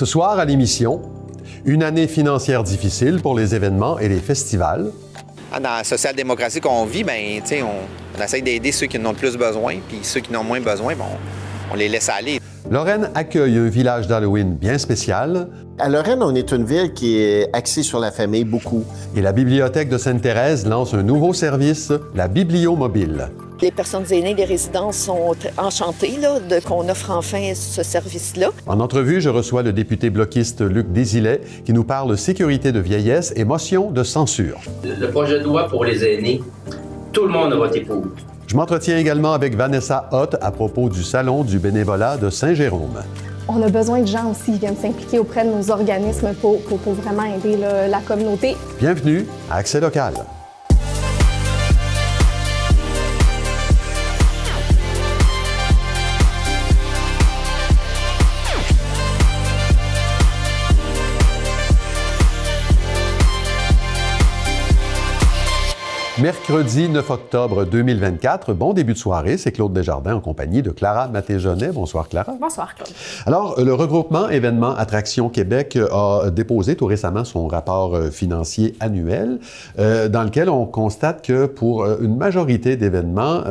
Ce soir à l'émission, une année financière difficile pour les événements et les festivals. Dans la social-démocratie qu'on vit, on essaie d'aider ceux qui en ont le plus besoin, puis ceux qui en ont moins besoin, on les laisse aller. Lorraine accueille un village d'Halloween bien spécial. À Lorraine, on est une ville qui est axée sur la famille beaucoup. Et la Bibliothèque de Sainte-Thérèse lance un nouveau service, la Bibliomobile. Les personnes aînées, les résidents sont enchantées qu'on offre enfin ce service-là. En entrevue, je reçois le député bloquiste Luc Désilet qui nous parle sécurité de vieillesse et motion de censure. Le projet de loi pour les aînés, tout le monde a voté pour. Je m'entretiens également avec Vanessa Hott à propos du Salon du bénévolat de Saint-Jérôme. On a besoin de gens aussi qui viennent s'impliquer auprès de nos organismes pour vraiment aider la communauté. Bienvenue à Accès local. Mercredi 9 octobre 2024, bon début de soirée, c'est Claude Desjardins en compagnie de Clara Maté-Jeannet. Bonsoir Clara. Bonsoir Claude. Alors, le regroupement Événements Attractions Québec a déposé tout récemment son rapport financier annuel dans lequel on constate que pour une majorité d'événements,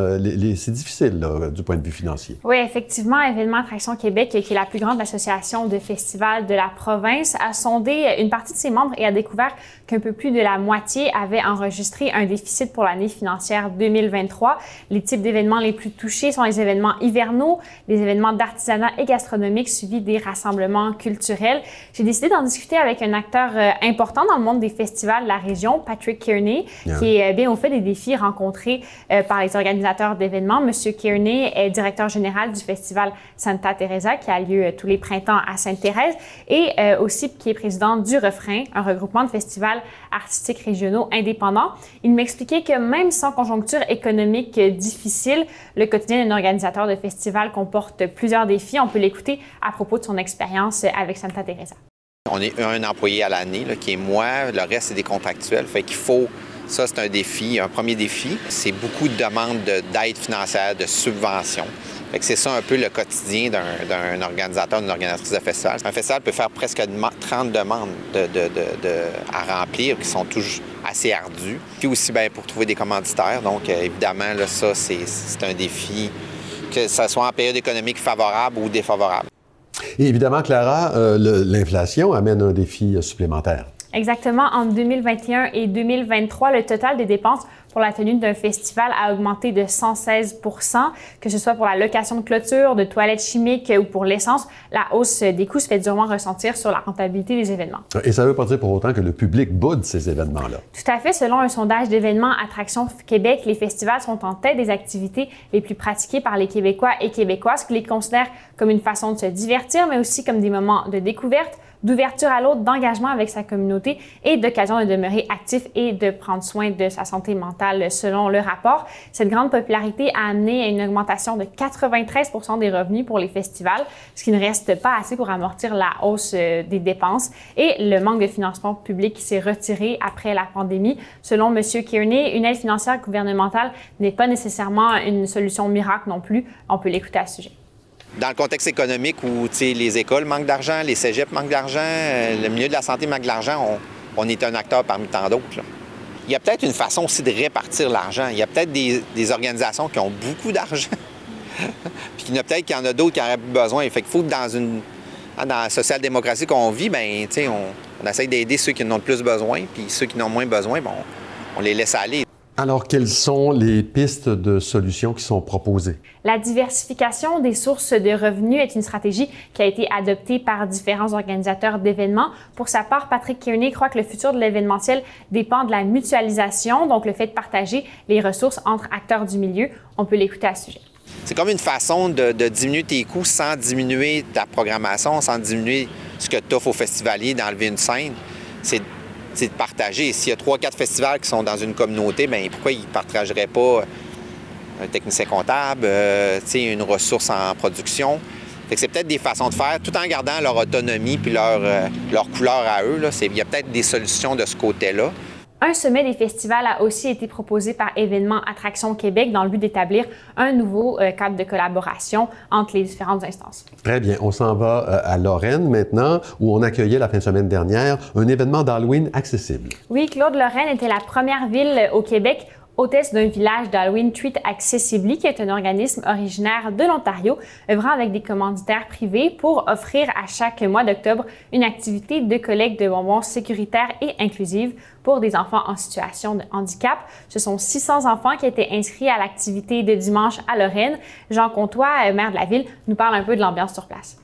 c'est difficile là, du point de vue financier. Oui, effectivement, Événements Attractions Québec, qui est la plus grande association de festivals de la province, a sondé une partie de ses membres et a découvert qu'un peu plus de la moitié avait enregistré un déficit pour l'année financière 2023. Les types d'événements les plus touchés sont les événements hivernaux, les événements d'artisanat et gastronomique suivis des rassemblements culturels. J'ai décidé d'en discuter avec un acteur important dans le monde des festivals de la région, Patrick Kearney, qui est bien au fait des défis rencontrés par les organisateurs d'événements. Monsieur Kearney est directeur général du festival Santa Teresa qui a lieu tous les printemps à Sainte-Thérèse et aussi qui est président du Refrain, un regroupement de festivals artistiques régionaux indépendants. Il m'expliquait que même sans conjoncture économique difficile, le quotidien d'un organisateur de festival comporte plusieurs défis. On peut l'écouter à propos de son expérience avec Santa Teresa. On est un employé à l'année, qui est moi, le reste, c'est des contractuels. Fait qu'il faut, ça, c'est un défi, un premier défi. C'est beaucoup de demandes d'aide financière, de subventions. Fait que c'est ça un peu le quotidien d'un organisateur, d'une organisatrice de festival. Un festival peut faire presque 30 demandes à remplir qui sont toujours assez ardues. Puis aussi pour trouver des commanditaires. Donc, évidemment, là, ça, c'est un défi, que ce soit en période économique favorable ou défavorable. Et évidemment, Clara, l'inflation amène un défi supplémentaire. Exactement. Entre 2021 et 2023, le total des dépenses pour la tenue d'un festival a augmenté de 116 %, que ce soit pour la location de clôture, de toilettes chimiques ou pour l'essence. La hausse des coûts se fait durement ressentir sur la rentabilité des événements. Et ça ne veut pas dire pour autant que le public boude ces événements-là. Tout à fait. Selon un sondage d'Événements Attractions Québec, les festivals sont en tête des activités les plus pratiquées par les Québécois et Québécoises, qui les considèrent comme une façon de se divertir, mais aussi comme des moments de découverte, d'ouverture à l'autre, d'engagement avec sa communauté et d'occasion de demeurer actif et de prendre soin de sa santé mentale selon le rapport. Cette grande popularité a amené à une augmentation de 93 % des revenus pour les festivals, ce qui ne reste pas assez pour amortir la hausse des dépenses et le manque de financement public qui s'est retiré après la pandémie. Selon M. Kearney, une aide financière gouvernementale n'est pas nécessairement une solution miracle non plus. On peut l'écouter à ce sujet. Dans le contexte économique où les écoles manquent d'argent, les cégeps manquent d'argent, le milieu de la santé manque d'argent, on est un acteur parmi tant d'autres, là. Il y a peut-être une façon aussi de répartir l'argent. Il y a peut-être des organisations qui ont beaucoup d'argent, puis il y en a peut-être qu'il y en a d'autres qui en auraient plus besoin. Fait qu'il faut que dans la social-démocratie qu'on vit, on essaie d'aider ceux qui en ont le plus besoin, puis ceux qui en ont moins besoin, on les laisse aller. Alors, quelles sont les pistes de solutions qui sont proposées? La diversification des sources de revenus est une stratégie qui a été adoptée par différents organisateurs d'événements. Pour sa part, Patrick Kearney croit que le futur de l'événementiel dépend de la mutualisation, donc le fait de partager les ressources entre acteurs du milieu. On peut l'écouter à ce sujet. C'est comme une façon de diminuer tes coûts sans diminuer ta programmation, sans diminuer ce que tu offres aux festivaliers, d'enlever une scène. C'est de partager. S'il y a 3-4 festivals qui sont dans une communauté, pourquoi ils ne partageraient pas un technicien comptable, une ressource en production? Fait que c'est peut-être des façons de faire, tout en gardant leur autonomie puis leur couleur à eux. Il y a peut-être des solutions de ce côté-là. Un sommet des festivals a aussi été proposé par Événements Attractions Québec dans le but d'établir un nouveau cadre de collaboration entre les différentes instances. Très bien. On s'en va à Lorraine maintenant, où on accueillait la fin de semaine dernière un événement d'Halloween accessible. Oui, Claude, Lorraine était la première ville au Québec hôtesse d'un village d'Halloween Treat Accessibly, qui est un organisme originaire de l'Ontario, œuvrant avec des commanditaires privés pour offrir à chaque mois d'octobre une activité de collecte de bonbons sécuritaire et inclusive pour des enfants en situation de handicap. Ce sont 600 enfants qui étaient inscrits à l'activité de dimanche à Lorraine. Jean Comtois, maire de la ville, nous parle un peu de l'ambiance sur place.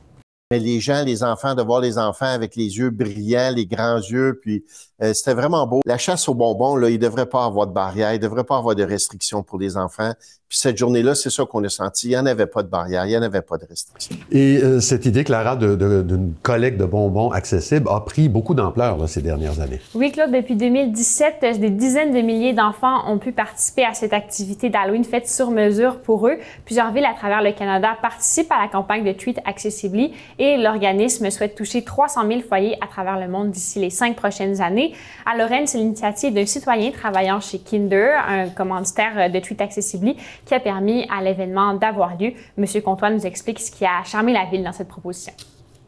Mais les gens, les enfants, de voir les enfants avec les yeux brillants, les grands yeux, puis c'était vraiment beau. La chasse aux bonbons, là, il ne devrait pas avoir de barrière, il ne devrait pas avoir de restrictions pour les enfants. Puis cette journée-là, c'est ça qu'on a senti. Il n'y en avait pas de barrière, il n'y en avait pas de restrictions. Et cette idée, Clara, d'une collecte de bonbons accessible a pris beaucoup d'ampleur là, ces dernières années. Oui, Claude, depuis 2017, des dizaines de milliers d'enfants ont pu participer à cette activité d'Halloween faite sur mesure pour eux. Plusieurs villes à travers le Canada participent à la campagne de Treat Accessibly et l'organisme souhaite toucher 300 000 foyers à travers le monde d'ici les 5 prochaines années. À Lorraine, c'est l'initiative d'un citoyen travaillant chez Kinder, un commanditaire de Treat Accessibly, qui a permis à l'événement d'avoir lieu. Monsieur Comtois nous explique ce qui a charmé la ville dans cette proposition.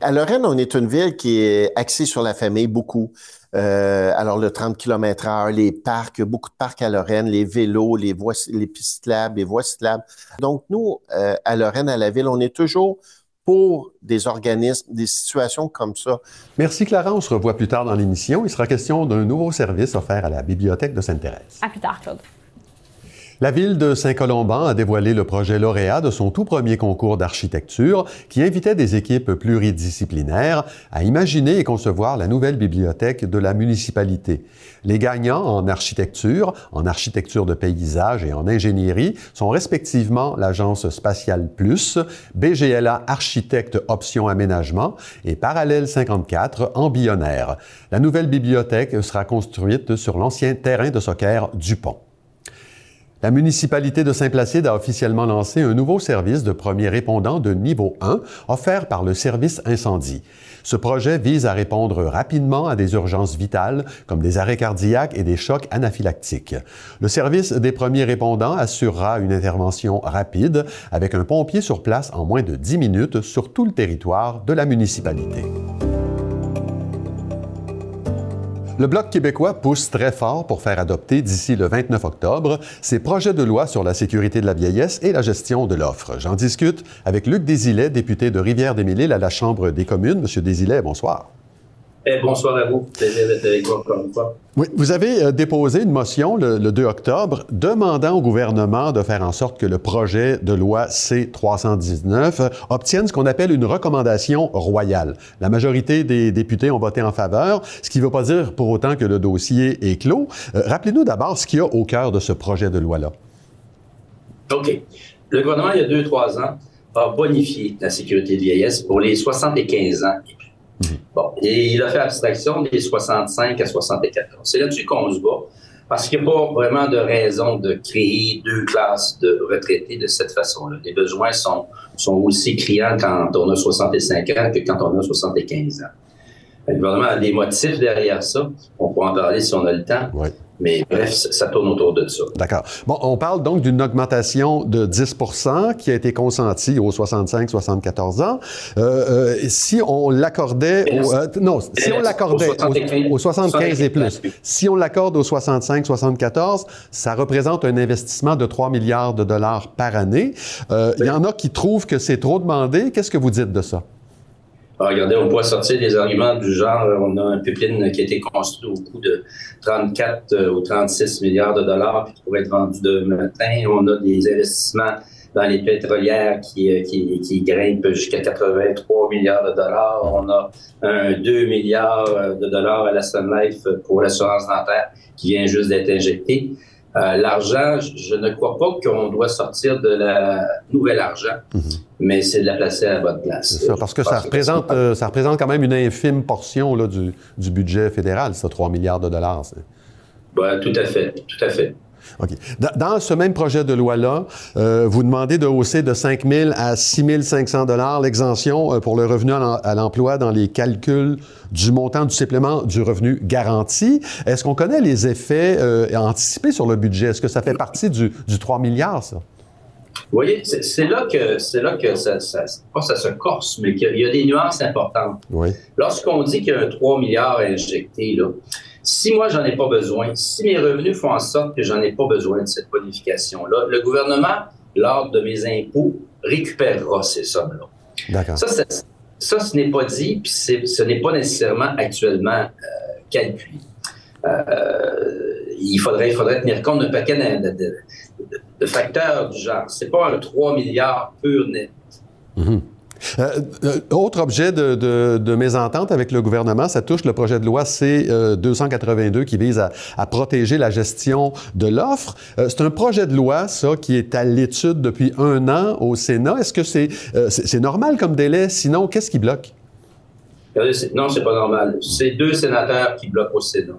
À Lorraine, on est une ville qui est axée sur la famille, beaucoup. Alors, le 30 km/h, les parcs, beaucoup de parcs à Lorraine, les vélos, les pistes cyclables, les voies cyclables. Donc, nous, à Lorraine, à la ville, on est toujours pour des organismes, des situations comme ça. Merci, Clara. On se revoit plus tard dans l'émission. Il sera question d'un nouveau service offert à la Bibliothèque de Sainte-Thérèse. À plus tard, Claude. La ville de Saint-Colomban a dévoilé le projet lauréat de son tout premier concours d'architecture qui invitait des équipes pluridisciplinaires à imaginer et concevoir la nouvelle bibliothèque de la municipalité. Les gagnants en architecture de paysage et en ingénierie sont respectivement l'Agence Spatiale Plus, BGLA Architecte Option Aménagement et Parallèle 54 embryonnaire. La nouvelle bibliothèque sera construite sur l'ancien terrain de soccer du Pont. La municipalité de Saint-Placide a officiellement lancé un nouveau service de premier répondant de niveau 1 offert par le service incendie. Ce projet vise à répondre rapidement à des urgences vitales comme des arrêts cardiaques et des chocs anaphylactiques. Le service des premiers répondants assurera une intervention rapide avec un pompier sur place en moins de 10 minutes sur tout le territoire de la municipalité. Le Bloc québécois pousse très fort pour faire adopter d'ici le 29 octobre ses projets de loi sur la sécurité de la vieillesse et la gestion de l'offre. J'en discute avec Luc Désilet, député de Rivière-des-Mille-Îles à la Chambre des communes. Monsieur Désilet, bonsoir. Bonsoir à vous. Plaisir d'être avec vous encore une fois. Oui, vous avez déposé une motion le 2 octobre demandant au gouvernement de faire en sorte que le projet de loi C-319 obtienne ce qu'on appelle une recommandation royale. La majorité des députés ont voté en faveur, ce qui ne veut pas dire pour autant que le dossier est clos. Rappelez-nous d'abord ce qu'il y a au cœur de ce projet de loi-là. OK. Le gouvernement, il y a 2-3 ans, a bonifié la sécurité de vieillesse pour les 75 ans et plus. Bon, et il a fait abstraction des 65 à 74. C'est là-dessus qu'on se bat, parce qu'il n'y a pas vraiment de raison de créer 2 classes de retraités de cette façon-là. Les besoins sont aussi criants quand on a 65 ans que quand on a 75 ans. Le gouvernement a des motifs derrière ça. On pourra en parler si on a le temps. Oui. Mais bref, ça tourne autour de ça. D'accord. Bon, on parle donc d'une augmentation de 10 % qui a été consentie aux 65-74 ans. Si on l'accordait aux 75 et plus, si on l'accorde aux 65-74, ça représente un investissement de 3 milliards de dollars par année. Il y en a qui trouvent que c'est trop demandé. Qu'est-ce que vous dites de ça? Alors, regardez, on pourrait sortir des arguments du genre, on a un pipeline qui a été construit au coût de 34 ou 36 milliards de dollars puis qui pourrait être vendu demain matin. On a des investissements dans les pétrolières qui grimpent jusqu'à 83 milliards de dollars. On a 2 milliards de dollars à la Sun Life pour l'assurance dentaire qui vient juste d'être injecté. L'argent, je ne crois pas qu'on doit sortir de la nouvelle argent, mais c'est de la placer à la bonne place. C'est ça, parce que ça représente quand même une infime portion là, du budget fédéral, ça, 3 milliards de dollars. Ben, tout à fait, tout à fait. OK. Dans ce même projet de loi-là, vous demandez de hausser de 5 000 à 6 500 $ l'exemption pour le revenu à l'emploi dans les calculs du montant du supplément du revenu garanti. Est-ce qu'on connaît les effets anticipés sur le budget? Est-ce que ça fait partie du 3 milliards, ça? Vous voyez, c'est là que ça se corse, mais qu'il y a des nuances importantes. Oui. Lorsqu'on dit qu'il y a un 3 milliards à injecter, là, si moi, j'en ai pas besoin, si mes revenus font en sorte que j'en ai pas besoin de cette bonification-là, le gouvernement, lors de mes impôts, récupérera ces sommes-là. D'accord. Ça, ce n'est pas dit, puis ce n'est pas nécessairement actuellement calculé. Il faudrait tenir compte d'un paquet de facteurs du genre. C'est pas un 3 milliards pur net. Mm-hmm. Autre objet de mésentente avec le gouvernement, ça touche le projet de loi C-282 qui vise à protéger la gestion de l'offre. C'est un projet de loi, ça, qui est à l'étude depuis 1 an au Sénat. Est-ce que c'est normal comme délai? Sinon, qu'est-ce qui bloque? Non, c'est pas normal. C'est 2 sénateurs qui bloquent au Sénat,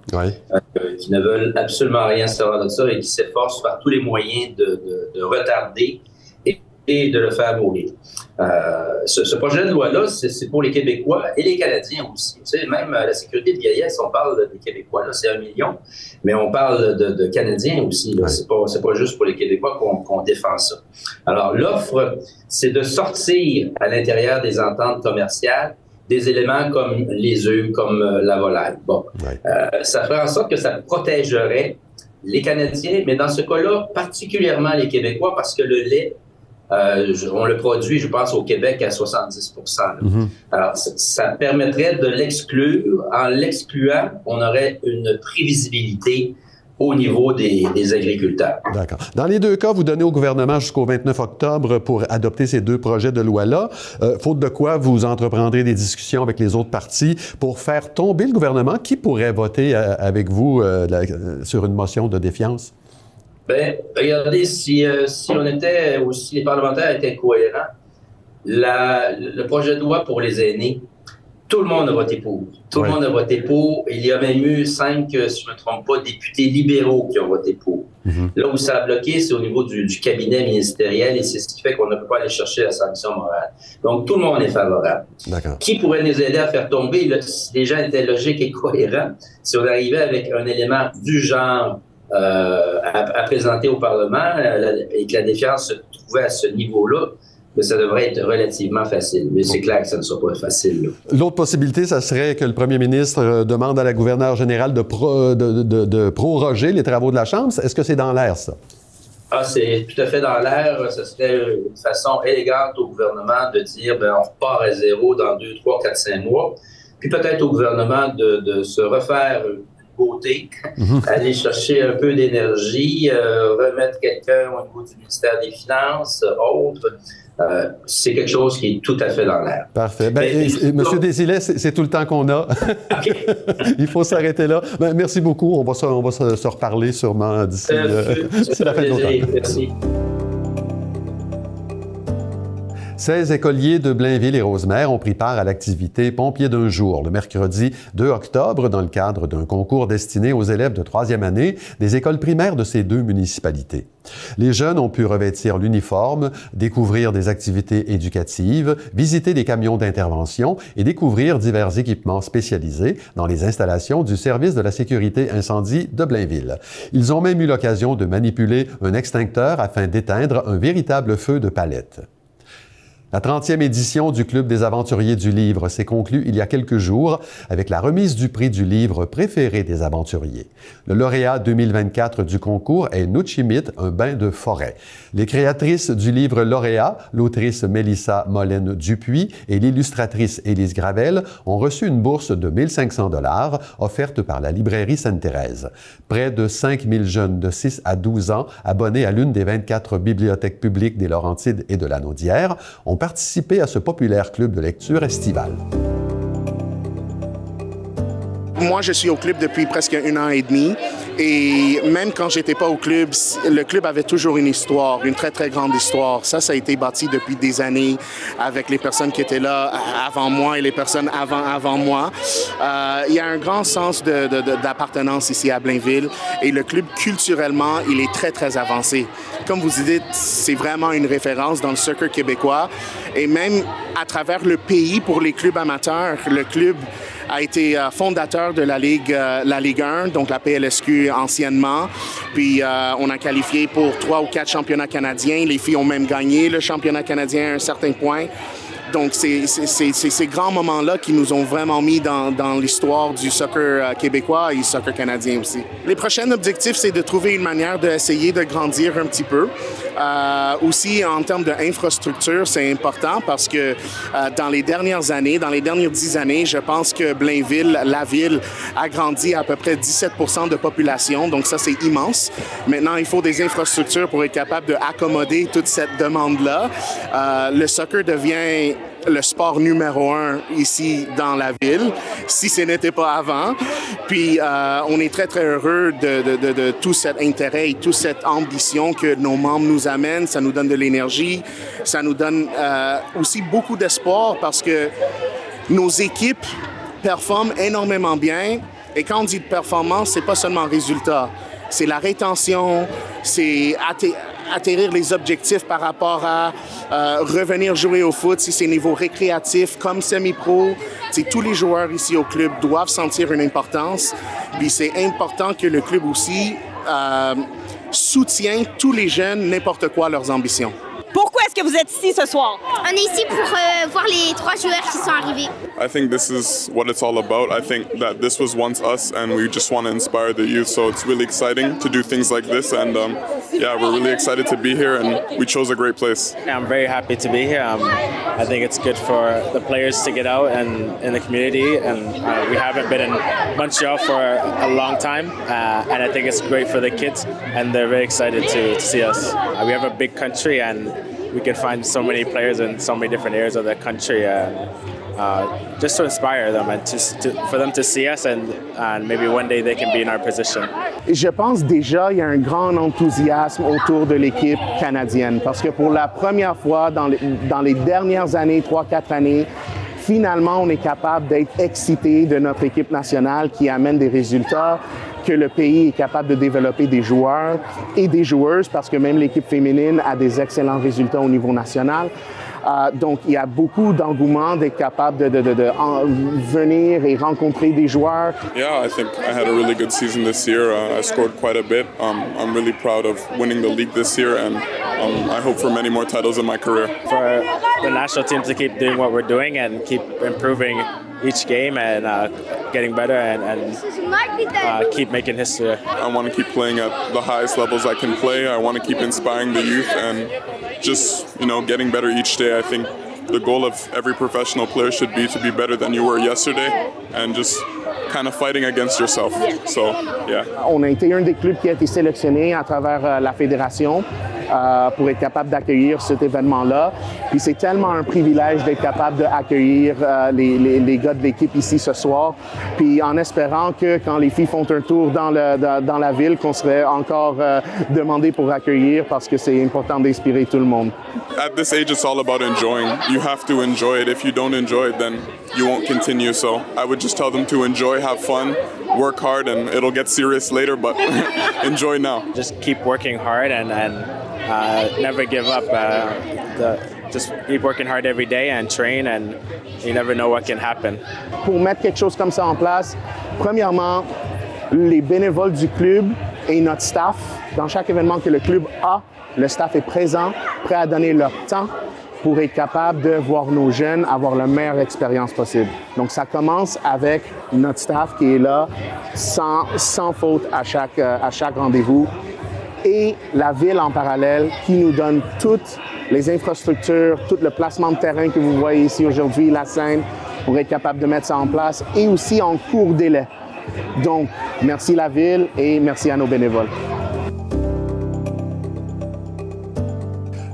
qui ne veulent absolument rien savoir de ça et qui s'efforcent par tous les moyens de retarder et de le faire mourir. Ce projet de loi-là, c'est pour les Québécois et les Canadiens aussi. Vous savez, même la sécurité de vieillesse, on parle des Québécois, là, c'est 1 million, mais on parle de Canadiens aussi. Là. C'est pas juste pour les Québécois qu'on défend ça. Alors, l'offre, c'est de sortir à l'intérieur des ententes commerciales des éléments comme les œufs, comme la volaille. Bon, ça ferait en sorte que ça protégerait les Canadiens, mais dans ce cas-là, particulièrement les Québécois, parce que le lait, on le produit, je pense, au Québec à 70 %. Mm-hmm. Alors, ça permettrait de l'exclure. En l'excluant, on aurait une prévisibilité au niveau des agriculteurs. D'accord. Dans les 2 cas, vous donnez au gouvernement jusqu'au 29 octobre pour adopter ces 2 projets de loi-là. Faute de quoi, vous entreprendrez des discussions avec les autres partis pour faire tomber le gouvernement. Qui pourrait voter avec vous sur une motion de défiance? Bien, regardez, si on était, ou si les parlementaires étaient cohérents, le projet de loi pour les aînés, tout le monde a voté pour. Tout le monde a voté pour. Il y a même eu 5, si je ne me trompe pas, députés libéraux qui ont voté pour. Mm-hmm. Là où ça a bloqué, c'est au niveau du cabinet ministériel et c'est ce qui fait qu'on ne peut pas aller chercher la sanction morale. Donc, tout le monde est favorable. D'accord. Qui pourrait nous aider à faire tomber, si les gens étaient logiques et cohérents, si on arrivait avec un élément du genre à présenter au Parlement et que la défiance se trouvait à ce niveau-là, mais ça devrait être relativement facile. Mais c'est clair que ça ne sera pas facile. Là. L'autre possibilité, ça serait que le premier ministre demande à la gouverneure générale de proroger les travaux de la Chambre. Est-ce que c'est dans l'air, ça? Ah, c'est tout à fait dans l'air. Ce serait une façon élégante au gouvernement de dire, on repart à zéro dans 2, 3, 4, 5 mois. Puis peut-être au gouvernement de se refaire beauté, aller chercher un peu d'énergie, remettre quelqu'un au niveau du ministère des Finances, autre. C'est quelque chose qui est tout à fait dans l'air. Parfait. Monsieur Desilets, c'est tout le temps qu'on a. Okay. Il faut s'arrêter là. Merci beaucoup. On va se reparler sûrement d'ici la fin de l'automne. Merci. 16 écoliers de Blainville et Rosemère ont pris part à l'activité Pompiers d'un jour le mercredi 2 octobre dans le cadre d'un concours destiné aux élèves de 3e année des écoles primaires de ces 2 municipalités. Les jeunes ont pu revêtir l'uniforme, découvrir des activités éducatives, visiter des camions d'intervention et découvrir divers équipements spécialisés dans les installations du service de la sécurité incendie de Blainville. Ils ont même eu l'occasion de manipuler un extincteur afin d'éteindre un véritable feu de palette. La 30e édition du Club des aventuriers du livre s'est conclue il y a quelques jours avec la remise du prix du livre préféré des aventuriers. Le lauréat 2024 du concours est Nuchimit, un bain de forêt. Les créatrices du livre lauréat, l'autrice Mélissa Molène-Dupuis et l'illustratrice Élise Gravel, ont reçu une bourse de 1 500 $ offerte par la librairie Sainte-Thérèse. Près de 5 000 jeunes de 6 à 12 ans, abonnés à l'une des 24 bibliothèques publiques des Laurentides et de la Naudière, ont participé à ce populaire club de lecture estivale. Moi, je suis au club depuis presque 1 an et demi. Et même quand j'étais pas au club, le club avait toujours une histoire, une très, très grande histoire. Ça a été bâti depuis des années avec les personnes qui étaient là avant moi et les personnes avant moi. Il y a un grand sens d'appartenance ici à Blainville. Et le club, culturellement, il est très, très avancé. Comme vous dites, c'est vraiment une référence dans le soccer québécois. Et même à travers le pays, pour les clubs amateurs, le club a été fondateur de la Ligue 1, donc la PLSQ anciennement. Puis on a qualifié pour 3 ou 4 championnats canadiens. Les filles ont même gagné le championnat canadien à un certain point. Donc, c'est ces grands moments-là qui nous ont vraiment mis dans l'histoire du soccer québécois et du soccer canadien aussi. Les prochains objectifs, c'est de trouver une manière d'essayer de grandir un petit peu. Aussi, en termes d'infrastructure, c'est important parce que dans les dernières années, dans les dernières 10 années, je pense que Blainville, la ville, a grandi à peu près 17% de population. Donc, ça, c'est immense. Maintenant, il faut des infrastructures pour être capable d'accommoder toute cette demande-là. Le soccer devient le sport numéro 1 ici dans la ville, si ce n'était pas avant. Puis on est très, très heureux de tout cet intérêt et toute cette ambition que nos membres nous amènent. Ça nous donne de l'énergie, ça nous donne aussi beaucoup d'espoir parce que nos équipes performent énormément bien. Et quand on dit de performance, c'est pas seulement résultat. C'est la rétention, c'est atterrir les objectifs par rapport à revenir jouer au foot, si c'est niveau récréatif comme semi-pro. Tous les joueurs ici au club doivent sentir une importance. Puis c'est important que le club aussi soutient tous les jeunes, n'importe quoi leurs ambitions. Pourquoi est-ce que vous êtes ici ce soir? On est ici pour voir les 3 joueurs qui sont arrivés. I think this is what it's all about. I think that this was once us and we just want to inspire the youth. So it's really exciting to do things like this. And yeah, we're really excited to be here and we chose a great place. I'm very happy to be here. I think it's good for the players to get out and in the community. And we haven't been in Montreal for a long time. And I think it's great for the kids. And they're very excited to see us. We have a big country and we can find so many players in so many different areas of the country just to inspire them and for them to see us and maybe one day they can be in our position. Je pense déjà il y a un grand enthousiasme autour de l'équipe canadienne parce que pour la première fois dans les dernières années, 3-4 années, finalement on est capable d'être excité de notre équipe nationale qui amène des résultats, que le pays est capable de développer des joueurs et des joueuses parce que même l'équipe féminine a des excellents résultats au niveau national. Donc, il y a beaucoup d'engouement d'être capable de venir et rencontrer des joueurs. Yeah, I think I had a really good season this year. I scored quite a bit. I'm really proud of winning the league this year and I hope for many more titles in my career. For the national team to keep doing what we're doing and keep improving each game and getting better and keep making history. I want to keep playing at the highest levels I can play. I want to keep inspiring the youth and just, getting better each day. I think the goal of every professional player should be to be better than you were yesterday and just kind of fighting against yourself. So, yeah. On a été un des clubs qui a été sélectionné à travers la fédération pour être capable d'accueillir cet événement-là. Puis c'est tellement un privilège d'être capable d'accueillir les gars de l'équipe ici ce soir. Puis en espérant que quand les filles font un tour dans la ville, qu'on serait encore demandé pour accueillir parce que c'est important d'inspirer tout le monde. At this age, it's all about enjoying. You have to enjoy it. If you don't enjoy it, then you won't continue. So I would just tell them to enjoy, have fun, work hard, and it'll get serious later, but enjoy now. Just keep working hard and never give up. Just keep working hard every day and train, and you never know what can happen. Pour mettre quelque chose comme ça en place, premièrement, les bénévoles du club et notre staff, dans chaque événement que le club a, le staff est présent, prêt à donner leur temps pour être capable de voir nos jeunes avoir la meilleure expérience possible. Donc, ça commence avec notre staff qui est là, sans faute à chaque rendez-vous. Et la ville en parallèle qui nous donne toutes les infrastructures, tout le placement de terrain que vous voyez ici aujourd'hui, la scène, pour être capable de mettre ça en place et aussi en court délai. Donc, merci la ville et merci à nos bénévoles.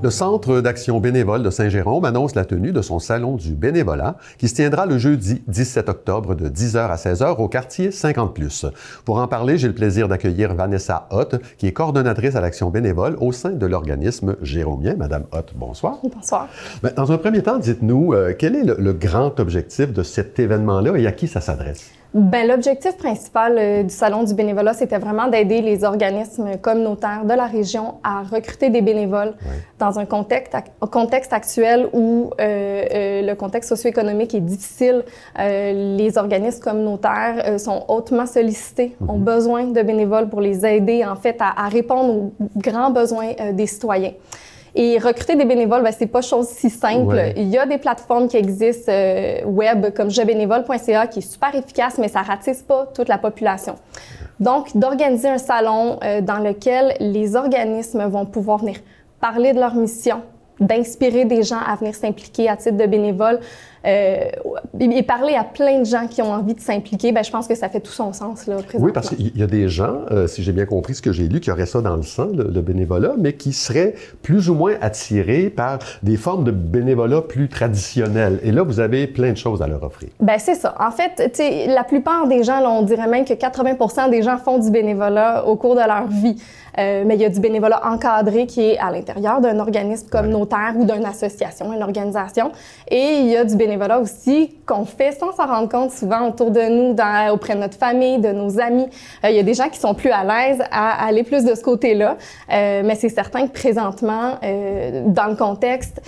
Le Centre d'action bénévole de Saint-Jérôme annonce la tenue de son Salon du bénévolat qui se tiendra le jeudi 17 octobre de 10h à 16h au quartier 50+. Pour en parler, j'ai le plaisir d'accueillir Vanessa Hott, qui est coordonnatrice à l'action bénévole au sein de l'organisme Jérômien. Madame Hott, bonsoir. Bonsoir. Dans un premier temps, dites-nous, quel est le grand objectif de cet événement-là et à qui ça s'adresse? Bien, l'objectif principal du Salon du bénévolat, c'était vraiment d'aider les organismes communautaires de la région à recruter des bénévoles dans un contexte actuel où le contexte socio-économique est difficile. Les organismes communautaires sont hautement sollicités, ont besoin de bénévoles pour les aider, en fait, à répondre aux grands besoins des citoyens. Et recruter des bénévoles, ben, c'est pas chose si simple. Il y a des plateformes qui existent web comme jebénévole.ca qui est super efficace, mais ça ratisse pas toute la population. Donc, d'organiser un salon dans lequel les organismes vont pouvoir venir parler de leur mission, d'inspirer des gens à venir s'impliquer à titre de bénévole et parler à plein de gens qui ont envie de s'impliquer, bien, je pense que ça fait tout son sens, là, présentement. Oui, parce qu'il y a des gens, si j'ai bien compris ce que j'ai lu, qui auraient ça dans le sang, le bénévolat, mais qui seraient plus ou moins attirés par des formes de bénévolat plus traditionnelles. Et là, vous avez plein de choses à leur offrir. Bien, c'est ça. En fait, tu sais, la plupart des gens, là, on dirait même que 80% des gens font du bénévolat au cours de leur vie. Mais il y a du bénévolat encadré qui est à l'intérieur d'un organisme communautaire ou d'une association, une organisation. Et il y a du bénévolat aussi qu'on fait sans s'en rendre compte souvent autour de nous, auprès de notre famille, de nos amis. Il y a des gens qui sont plus à l'aise à aller plus de ce côté-là. Mais c'est certain que présentement, dans le contexte,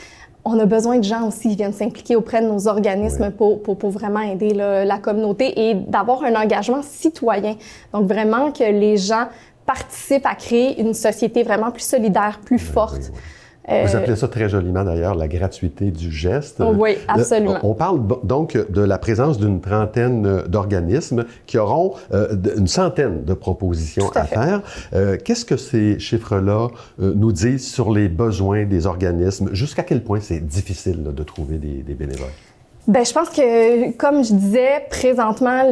on a besoin de gens aussi qui viennent s'impliquer auprès de nos organismes pour vraiment aider la communauté et d'avoir un engagement citoyen. Donc vraiment que les gens participent à créer une société vraiment plus solidaire, plus forte. Vous appelez ça très joliment d'ailleurs la gratuité du geste. Oui, absolument. On parle donc de la présence d'une trentaine d'organismes qui auront une centaine de propositions à faire. Qu'est-ce que ces chiffres-là nous disent sur les besoins des organismes? Jusqu'à quel point c'est difficile de trouver des bénévoles? Bien, je pense que, comme je disais, présentement,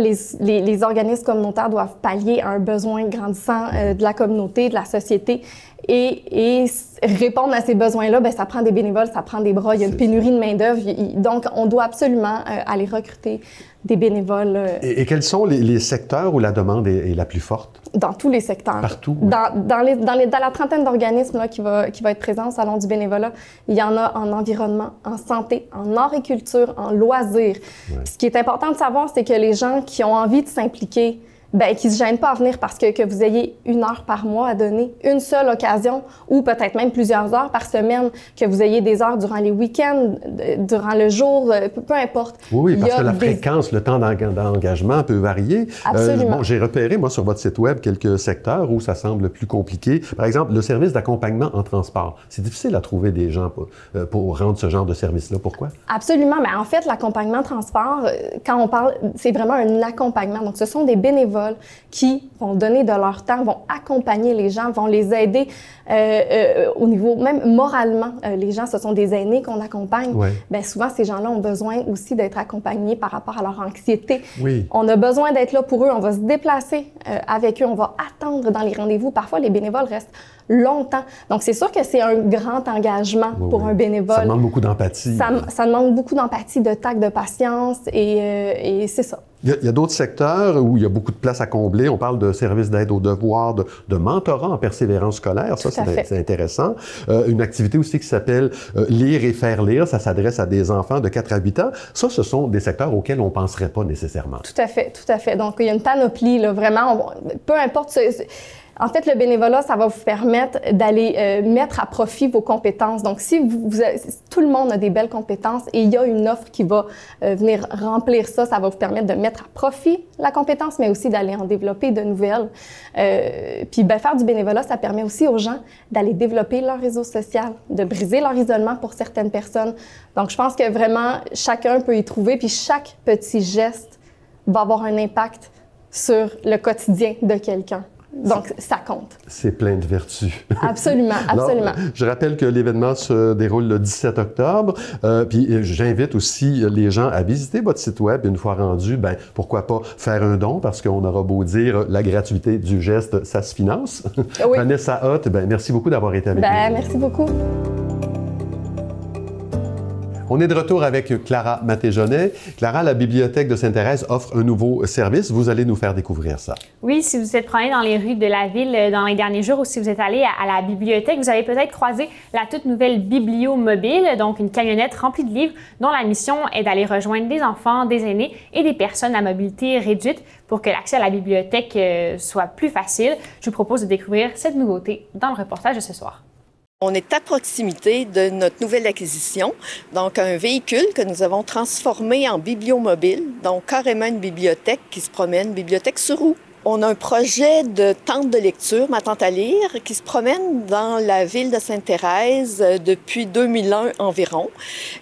les organismes communautaires doivent pallier un besoin grandissant de la communauté, de la société. Et répondre à ces besoins-là, bien, ça prend des bénévoles, ça prend des bras. Il y a une pénurie de main-d'œuvre. Donc, on doit absolument aller recruter des bénévoles. Et quels sont les secteurs où la demande est la plus forte? Dans tous les secteurs. Partout? Dans la trentaine d'organismes là, qui va être présent au Salon du bénévolat, il y en a en environnement, en santé, en horticulture, en loisirs. Ce qui est important de savoir, c'est que les gens qui ont envie de s'impliquer, bien, qu'ils ne se gênent pas à venir parce que vous ayez 1 heure par mois à donner, une seule occasion ou peut-être même plusieurs heures par semaine, que vous ayez des heures durant les week-ends, durant le jour, peu importe. Oui, parce que la fréquence, le temps d'engagement peut varier. Absolument. J'ai repéré, moi, sur votre site web, quelques secteurs où ça semble plus compliqué. Par exemple, le service d'accompagnement en transport. C'est difficile à trouver des gens pour rendre ce genre de service-là. Pourquoi? Absolument. Mais en fait, l'accompagnement transport, quand on parle, c'est vraiment un accompagnement. Donc, ce sont des bénévoles qui vont donner de leur temps, vont accompagner les gens, vont les aider au niveau même moralement. Les gens, ce sont des aînés qu'on accompagne. Bien, souvent, ces gens-là ont besoin aussi d'être accompagnés par rapport à leur anxiété. On a besoin d'être là pour eux. On va se déplacer avec eux. On va attendre dans les rendez-vous. Parfois, les bénévoles restent longtemps. Donc, c'est sûr que c'est un grand engagement pour un bénévole. Ça demande beaucoup d'empathie. Ça demande beaucoup d'empathie, de tact, de patience et c'est ça. Il y a d'autres secteurs où il y a beaucoup de place à combler. On parle de services d'aide aux devoirs, de mentorat en persévérance scolaire. Ça, c'est intéressant. Une activité aussi qui s'appelle Lire et faire lire. Ça s'adresse à des enfants de 4 à 8 ans. Ça, ce sont des secteurs auxquels on ne penserait pas nécessairement. Tout à fait, tout à fait. Donc, il y a une panoplie, là, vraiment. Peu importe en fait, le bénévolat, ça va vous permettre d'aller mettre à profit vos compétences. Donc, si tout le monde a des belles compétences et il y a une offre qui va venir remplir ça, ça va vous permettre de mettre à profit la compétence, mais aussi d'aller en développer de nouvelles. Puis, faire du bénévolat, ça permet aussi aux gens d'aller développer leur réseau social, de briser leur isolement pour certaines personnes. Donc, je pense que vraiment, chacun peut y trouver, puis chaque petit geste va avoir un impact sur le quotidien de quelqu'un. Donc, ça compte. C'est plein de vertus. Absolument, absolument. Alors, je rappelle que l'événement se déroule le 17 octobre. Puis j'invite aussi les gens à visiter votre site web. Une fois rendu, ben pourquoi pas faire un don, parce qu'on aura beau dire la gratuité du geste, ça se finance. Oui. Vanessa Hott, ben merci beaucoup d'avoir été avec nous. Merci beaucoup. On est de retour avec Clara Matéjonet. Clara, la Bibliothèque de Sainte-Thérèse offre un nouveau service. Vous allez nous faire découvrir ça. Oui, si vous êtes promené dans les rues de la ville dans les derniers jours ou si vous êtes allé à la bibliothèque, vous avez peut-être croisé la toute nouvelle Bibliomobile, donc une camionnette remplie de livres dont la mission est d'aller rejoindre des enfants, des aînés et des personnes à mobilité réduite pour que l'accès à la bibliothèque soit plus facile. Je vous propose de découvrir cette nouveauté dans le reportage de ce soir. On est à proximité de notre nouvelle acquisition, donc un véhicule que nous avons transformé en bibliomobile, donc carrément une bibliothèque qui se promène, bibliothèque sur roue. On a un projet de tente de lecture, Ma Tente à lire, qui se promène dans la ville de Sainte-Thérèse depuis 2001 environ.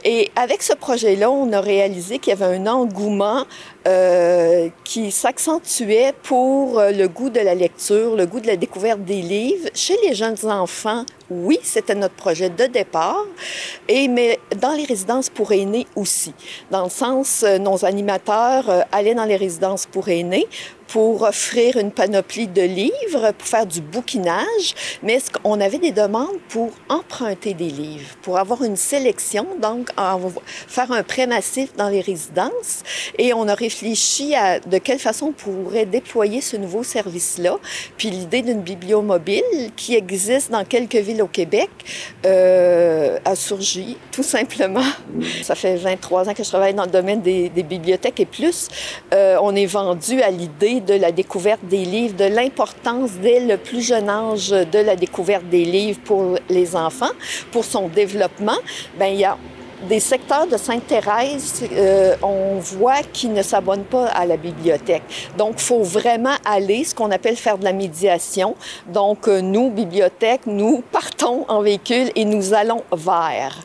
Et avec ce projet-là, on a réalisé qu'il y avait un engouement qui s'accentuait pour le goût de la lecture, le goût de la découverte des livres. Chez les jeunes enfants, oui, c'était notre projet de départ, mais dans les résidences pour aînés aussi. Dans le sens, nos animateurs allaient dans les résidences pour aînés pour offrir une panoplie de livres, pour faire du bouquinage, mais on avait des demandes pour emprunter des livres, pour avoir une sélection, donc faire un prêt massif dans les résidences. Et on a réfléchi à de quelle façon on pourrait déployer ce nouveau service-là. Puis l'idée d'une bibliomobile qui existe dans quelques villes au Québec a surgi, tout simplement. Ça fait 23 ans que je travaille dans le domaine des bibliothèques et plus. On est vendu à l'idée de la découverte des livres, de l'importance dès le plus jeune âge de la découverte des livres pour les enfants, pour son développement. Bien, il y a des secteurs de Sainte-Thérèse, on voit qu'ils ne s'abonnent pas à la bibliothèque. Donc, il faut vraiment aller, ce qu'on appelle faire de la médiation. Donc, nous, bibliothèque, nous partons en véhicule et nous allons vers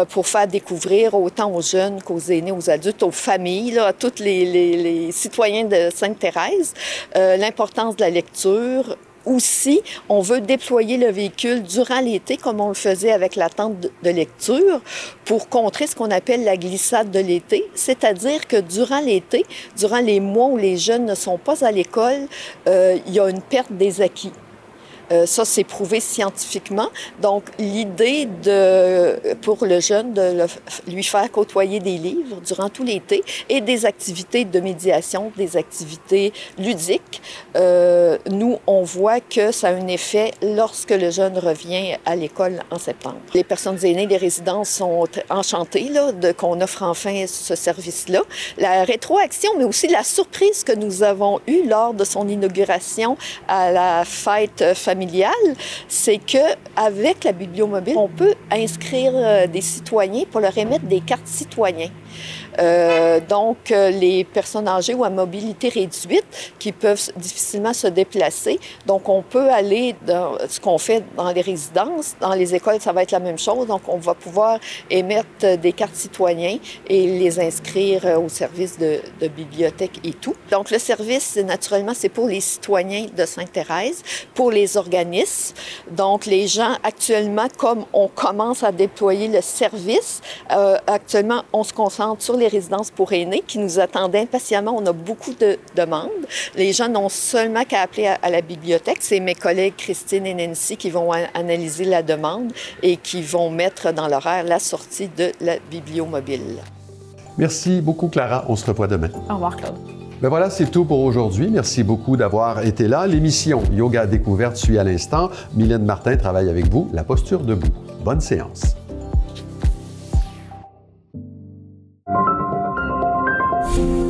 pour faire découvrir autant aux jeunes qu'aux aînés, aux adultes, aux familles, là, à tous les citoyens de Sainte-Thérèse, l'importance de la lecture. Aussi, on veut déployer le véhicule durant l'été, comme on le faisait avec la tente de lecture, pour contrer ce qu'on appelle la glissade de l'été, c'est-à-dire que durant l'été, durant les mois où les jeunes ne sont pas à l'école, il y a une perte des acquis. Ça, c'est prouvé scientifiquement. Donc, l'idée pour le jeune de lui faire côtoyer des livres durant tout l'été et des activités de médiation, des activités ludiques, nous, on voit que ça a un effet lorsque le jeune revient à l'école en septembre. Les personnes aînées des résidences sont enchantées qu'on offre enfin ce service-là. La rétroaction, mais aussi la surprise que nous avons eue lors de son inauguration à la fête familiale, c'est qu'avec la bibliomobile, on peut inscrire des citoyens pour leur émettre des cartes citoyens. Donc, les personnes âgées ou à mobilité réduite qui peuvent difficilement se déplacer. Donc, on peut aller dans ce qu'on fait dans les résidences. Dans les écoles, ça va être la même chose. Donc, on va pouvoir émettre des cartes citoyens et les inscrire au service de bibliothèque et tout. Donc, le service, naturellement, c'est pour les citoyens de Sainte-Thérèse, pour les organismes. Donc, les gens, actuellement, comme on commence à déployer le service, actuellement, on se concentre sur les résidences pour aînés qui nous attendaient impatiemment. On a beaucoup de demandes. Les gens n'ont seulement qu'à appeler à la bibliothèque. C'est mes collègues Christine et Nancy qui vont analyser la demande et qui vont mettre dans l'horaire la sortie de la bibliomobile. Merci beaucoup, Clara. On se revoit demain. Au revoir, Claude. Ben voilà, c'est tout pour aujourd'hui. Merci beaucoup d'avoir été là. L'émission Yoga Découverte suit à l'instant. Mylène Martin travaille avec vous. La posture debout. Bonne séance. Thank you.